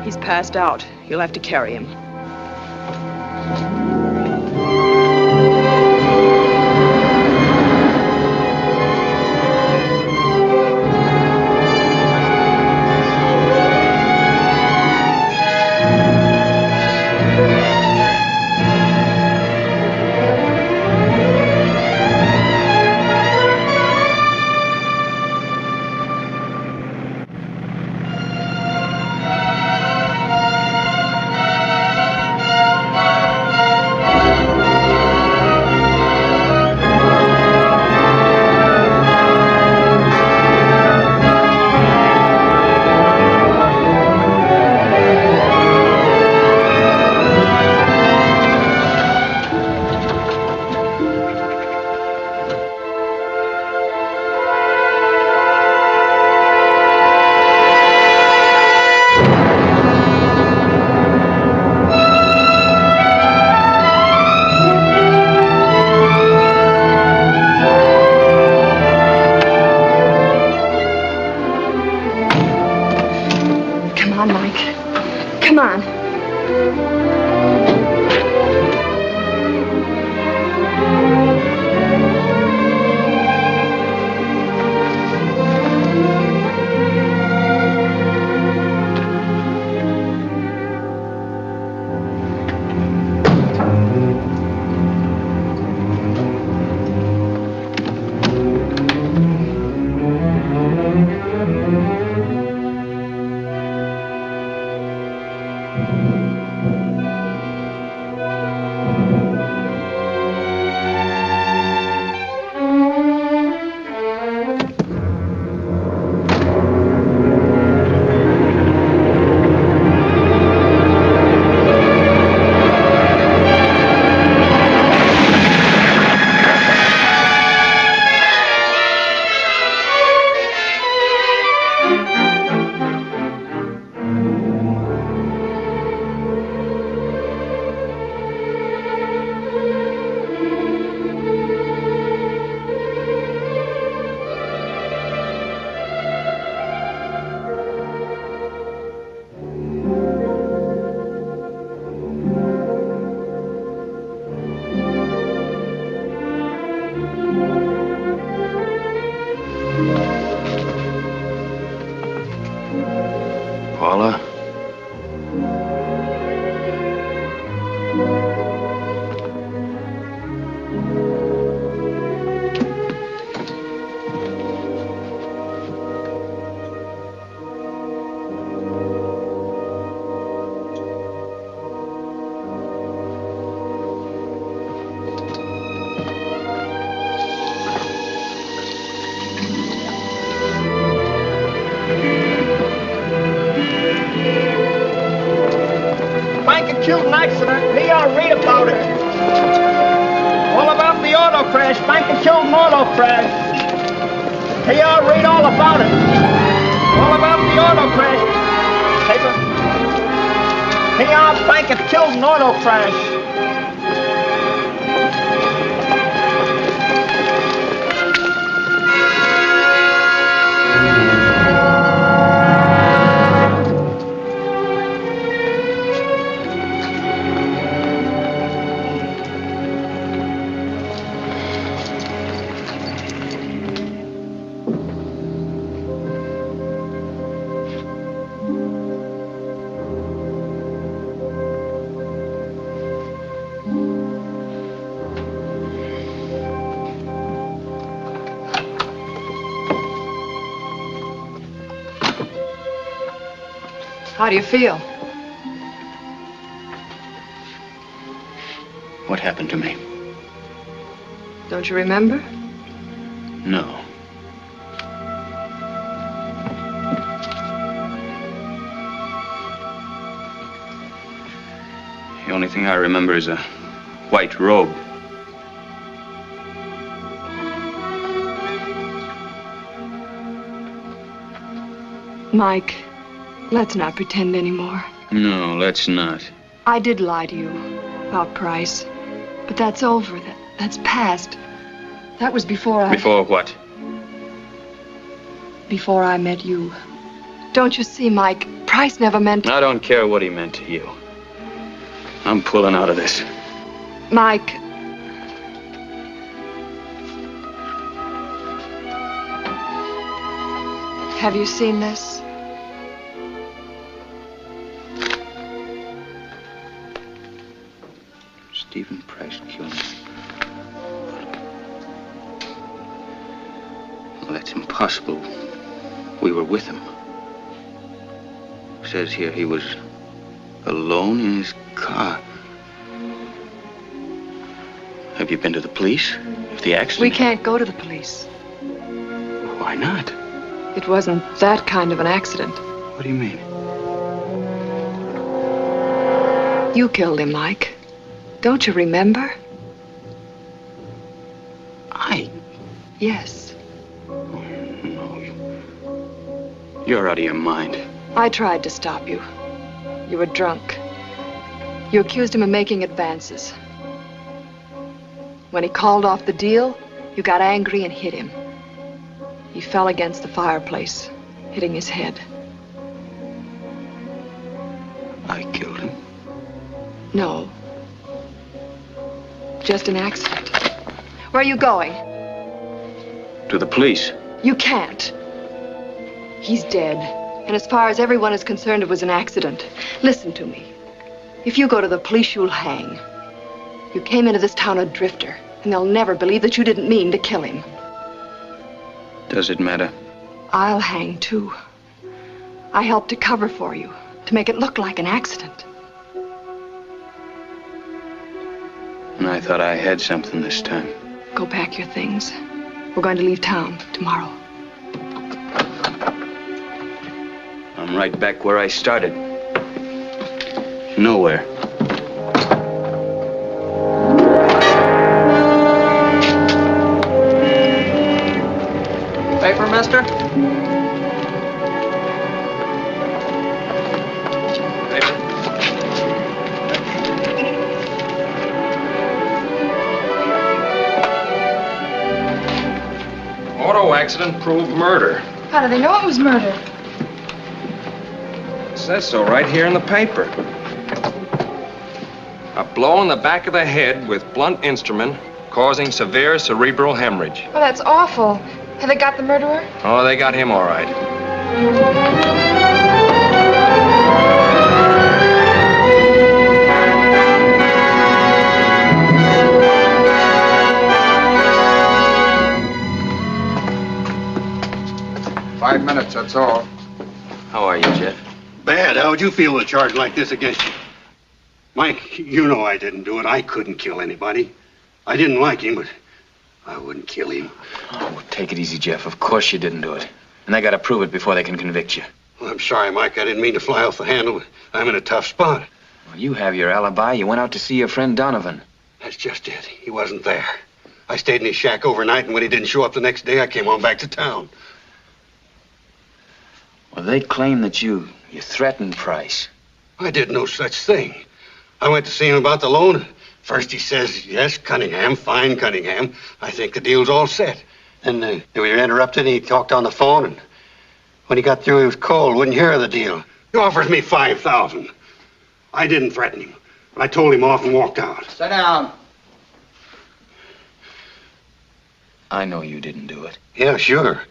He's passed out. You'll have to carry him. children accident. Here y'all read about it. All about the auto crash, spanking children auto crash. Here y'all read all about it. All about the auto crash. Paper. Here y'all spanking children auto crash. How do you feel? What happened to me? Don't you remember? No. The only thing I remember is a white robe. Mike, let's not pretend anymore. No, let's not. I did lie to you about Price, but that's over. That's past. That was before Before what? Before I met you. Don't you see, Mike? Price never meant... I don't care what he meant to you. I'm pulling out of this. Mike. Have you seen this? Stephen Price killed me. Well, that's impossible. We were with him. It says here he was alone in his car. Have you been to the police? If the accident... We can't go to the police. Why not? It wasn't that kind of an accident. What do you mean? You killed him, Mike. Don't you remember? I? Yes. Oh, no. You're out of your mind. I tried to stop you. You were drunk. You accused him of making advances. When he called off the deal, you got angry and hit him. He fell against the fireplace, hitting his head. I killed him? No. Just an accident. Where are you going? To the police. You can't. He's dead. And as far as everyone is concerned, it was an accident. Listen to me. If you go to the police, you'll hang. You came into this town a drifter, and they'll never believe that you didn't mean to kill him. Does it matter? I'll hang, too. I helped to cover for you, to make it look like an accident. And I thought I had something this time. Go pack your things. We're going to leave town tomorrow. I'm right back where I started. Nowhere. Paper, mister? Paper. Auto accident proved murder. How do they know it was murder? It says so right here in the paper. A blow in the back of the head with blunt instrument causing severe cerebral hemorrhage. Oh, that's awful. Have they got the murderer? Oh, they got him all right. Five minutes, that's all. How are you, Jeff? Bad. How would you feel with a charge like this against you? Mike, you know I didn't do it. I couldn't kill anybody. I didn't like him, but I wouldn't kill him. Oh, take it easy, Jeff. Of course you didn't do it. And they gotta prove it before they can convict you. Well, I'm sorry, Mike. I didn't mean to fly off the handle, but I'm in a tough spot. Well, you have your alibi. You went out to see your friend Donovan. That's just it. He wasn't there. I stayed in his shack overnight, and when he didn't show up the next day, I came on back to town. Well, they claim that you threatened Price. I did no such thing. I went to see him about the loan. First he says, yes, Cunningham, fine Cunningham. I think the deal's all set. Then we were interrupted, and he talked on the phone, and when he got through, he was cold, wouldn't hear of the deal. He offers me $5,000. I didn't threaten him. I told him off and walked out. Sit down. I know you didn't do it. Yeah, sure.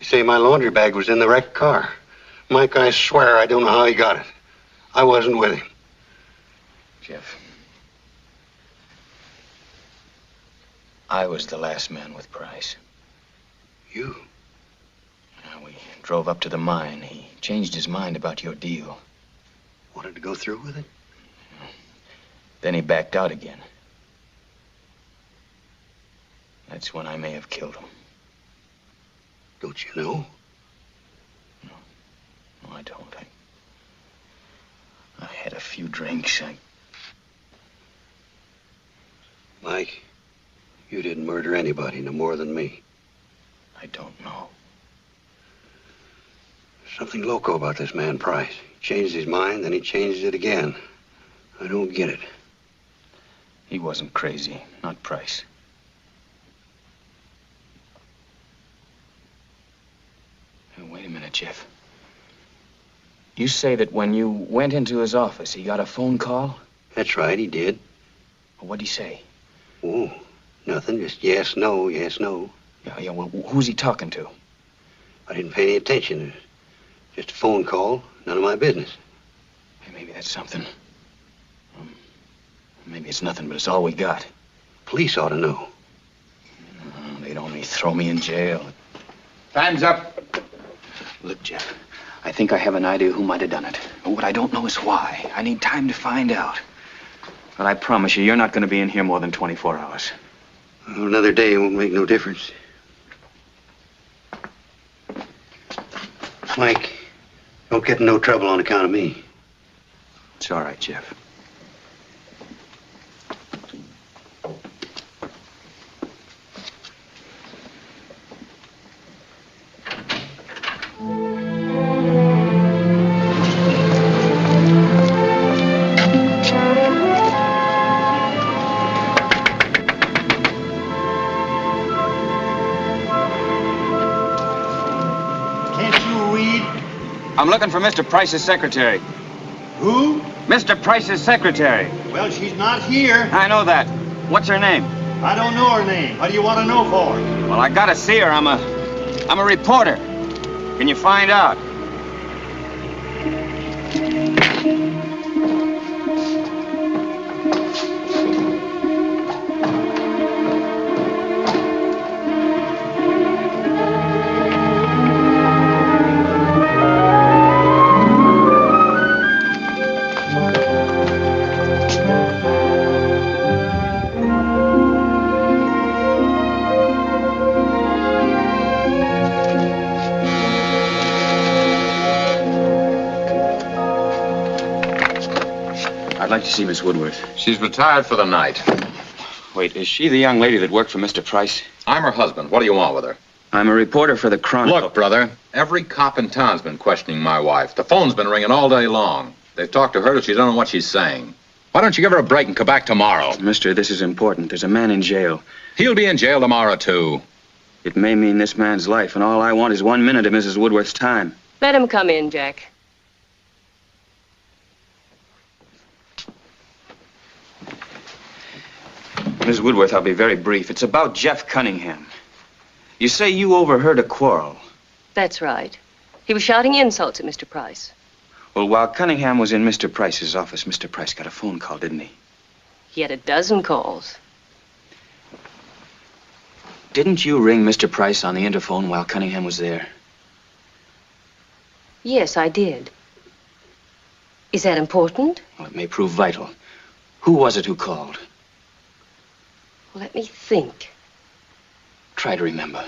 You say my laundry bag was in the wrecked car. Mike, I swear I don't know how he got it. I wasn't with him. Jeff, I was the last man with Price. You? We drove up to the mine. He changed his mind about your deal. Wanted to go through with it? Then he backed out again. That's when I may have killed him. Don't you know? No, I don't. I had a few drinks. Mike, you didn't murder anybody no more than me. I don't know. Something loco about this man Price. He changed his mind, then he changed it again. I don't get it. He wasn't crazy, not Price. Now, wait a minute, Jeff. You say that when you went into his office, he got a phone call? That's right, he did. Well, what'd he say? Oh, nothing. Just yes, no, yes, no. Yeah, well, who's he talking to? I didn't pay any attention. Just a phone call. None of my business. Hey, maybe that's something. Maybe it's nothing, but it's all we got. Police ought to know. They'd only throw me in jail. Time's up. Look, Jeff, I think I have an idea who might have done it. But what I don't know is why. I need time to find out. But I promise you're not going to be in here more than 24 hours. Well, another day won't make no difference. Mike, don't get in no trouble on account of me. It's all right, Jeff. I'm looking for Mr. Price's secretary. Who? Mr. Price's secretary. Well, she's not here. I know that. What's her name? I don't know her name. What do you want to know for? Well, I gotta see her. I'm a reporter. Can you find out? I'd like to see Miss Woodworth. She's retired for the night. Wait, is she the young lady that worked for Mr. Price? I'm her husband. What do you want with her? I'm a reporter for the Chronicle. Look, brother, every cop in town's been questioning my wife. The phone's been ringing all day long. They've talked to her till she don't know what she's saying. Why don't you give her a break and come back tomorrow? Mister, this is important. There's a man in jail. He'll be in jail tomorrow, too. It may mean this man's life, and all I want is 1 minute of Mrs. Woodworth's time. Let him come in, Jack. Miss Woodworth, I'll be very brief. It's about Jeff Cunningham. You say you overheard a quarrel. That's right. He was shouting insults at Mr. Price. Well, while Cunningham was in Mr. Price's office, Mr. Price got a phone call, didn't he? He had a dozen calls. Didn't you ring Mr. Price on the interphone while Cunningham was there? Yes, I did. Is that important? Well, it may prove vital. Who was it who called? Let me think. Try to remember.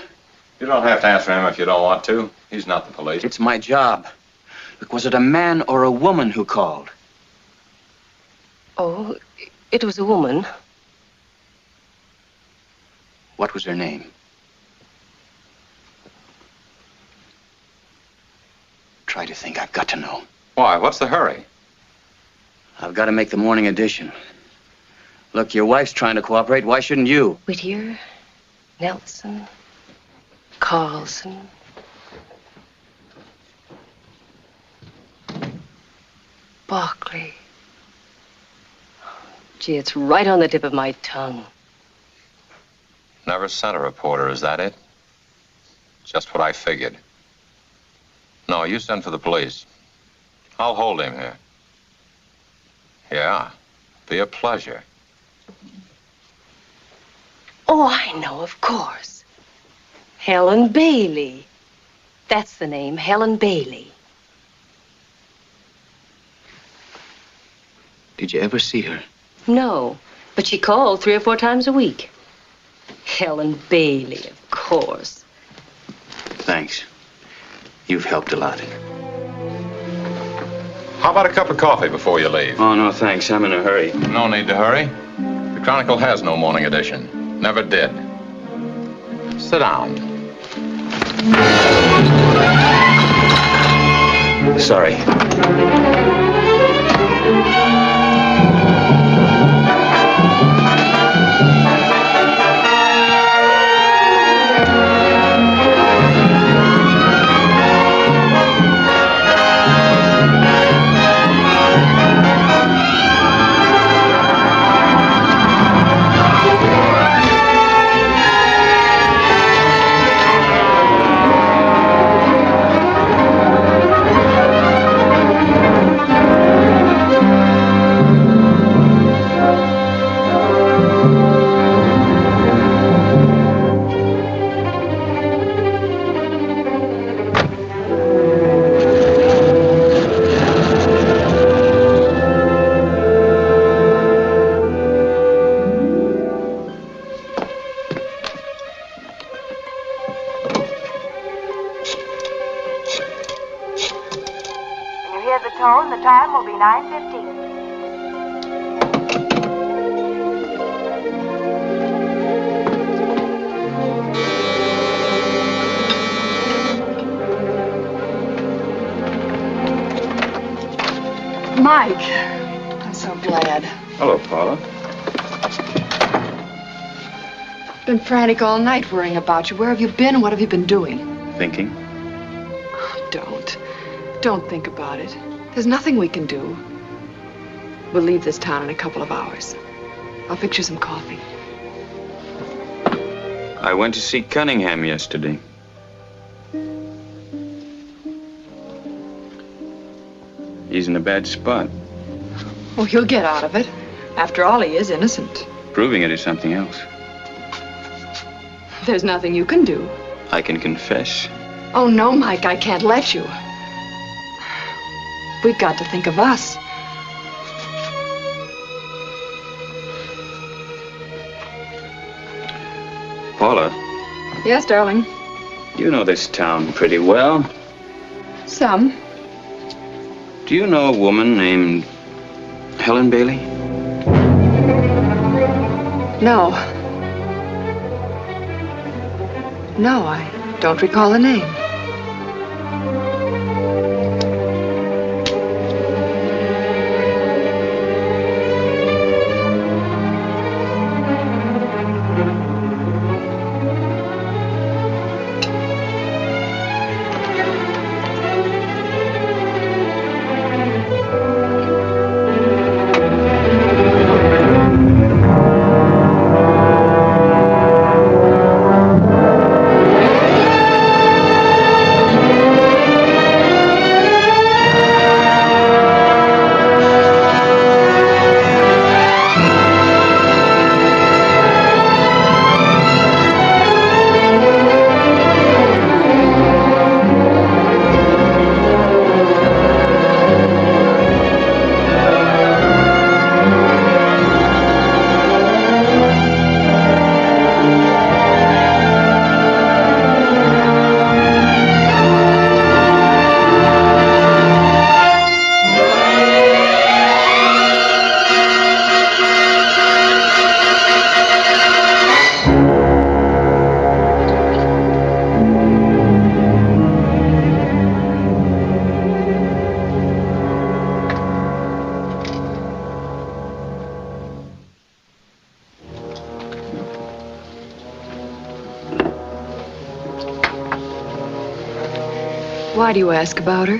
You don't have to answer him if you don't want to. He's not the police. It's my job. Look, was it a man or a woman who called? Oh, it was a woman. What was her name? Try to think. I've got to know. Why? What's the hurry? I've got to make the morning edition. Look, your wife's trying to cooperate. Why shouldn't you? Whittier, Nelson, Carlson. Barkley. Gee, it's right on the tip of my tongue. Never sent a reporter, is that it? Just what I figured. No, you send for the police. I'll hold him here. Yeah, be a pleasure. Oh, I know, of course. Helen Bailey. That's the name, Helen Bailey. Did you ever see her? No, but she called 3 or 4 times a week. Helen Bailey, of course. Thanks. You've helped a lot. How about a cup of coffee before you leave? Oh, no, thanks. I'm in a hurry. No need to hurry. The Chronicle has no morning edition. Never did. Sit down. Sorry. The time will be 9:15. Mike, I'm so glad. Hello, Paula. Been frantic all night worrying about you. Where have you been? What have you been doing? Thinking? Oh, don't think about it. There's nothing we can do. We'll leave this town in a couple of hours. I'll fix you some coffee. I went to see Cunningham yesterday. He's in a bad spot. Oh, he'll get out of it. After all, he is innocent. Proving it is something else. There's nothing you can do. I can confess. Oh, no, Mike, I can't let you. We've got to think of us. Paula. Yes, darling. You know this town pretty well. Some. Do you know a woman named Helen Bailey? No. No, I don't recall the name. Why do you ask about her?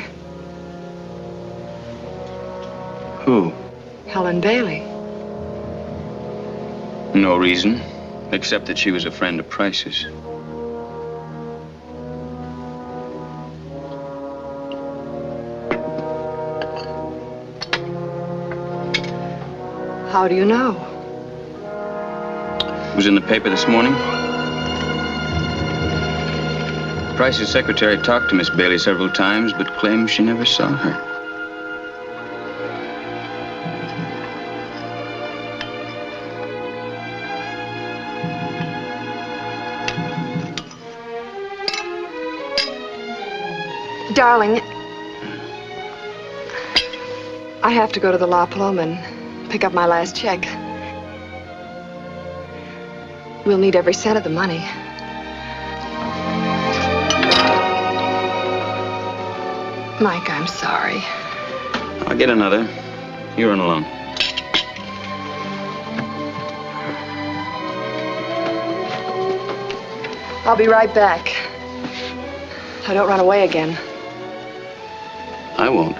Who? Helen Bailey. No reason, except that she was a friend of Price's. How do you know? It was in the paper this morning. Price's secretary talked to Miss Bailey several times, but claims she never saw her. Darling, I have to go to the La Paloma and pick up my last check. We'll need every cent of the money. Mike, I'm sorry. I'll get another. You run along. I'll be right back. I don't run away again. I won't.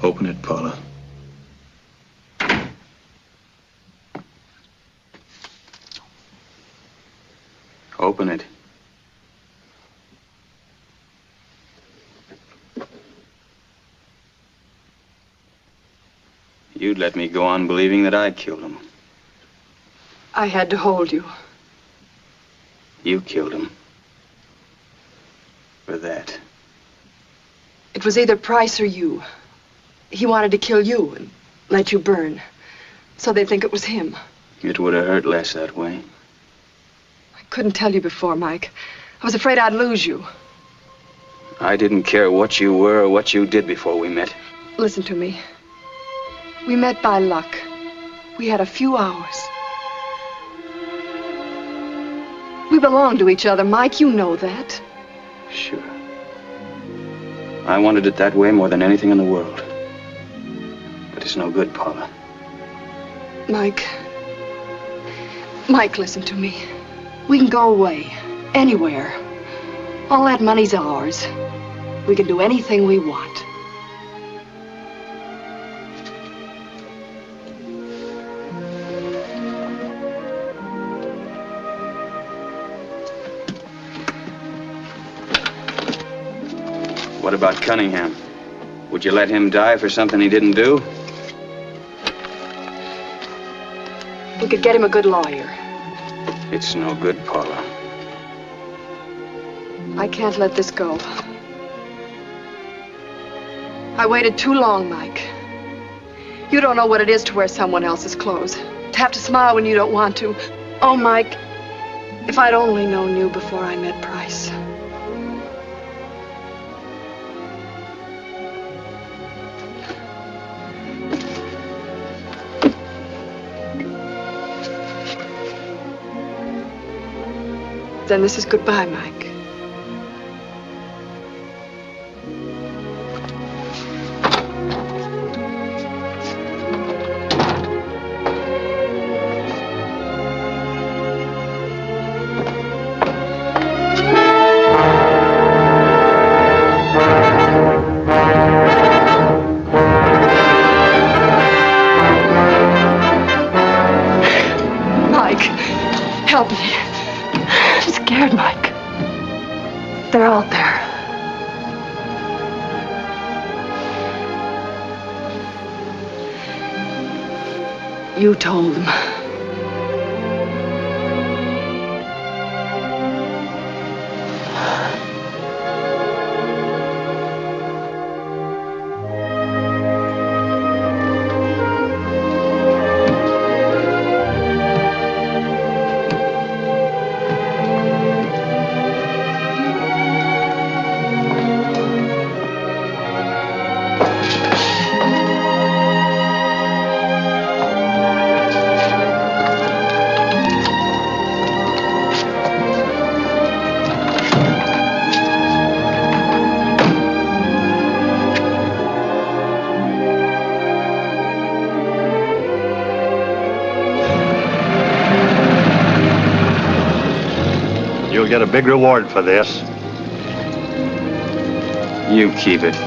Open it, Paula. Open it. You'd let me go on believing that I killed him. I had to hold you. You killed him. For that. It was either Price or you. He wanted to kill you and let you burn. So they'd think it was him. It would have hurt less that way. I couldn't tell you before, Mike. I was afraid I'd lose you. I didn't care what you were or what you did before we met. Listen to me. We met by luck. We had a few hours. We belong to each other, Mike. You know that. Sure. I wanted it that way more than anything in the world. But it's no good, Paula. Mike. Mike, listen to me. We can go away. Anywhere. All that money's ours. We can do anything we want. What about Cunningham? Would you let him die for something he didn't do? We could get him a good lawyer. It's no good, Paula. I can't let this go. I waited too long, Mike. You don't know what it is to wear someone else's clothes. To have to smile when you don't want to. Oh, Mike, if I'd only known you before I met Price. Then this is goodbye, Mike. Mike, help me. I'm scared, Mike. They're out there. You told them. You'll get a big reward for this. You keep it.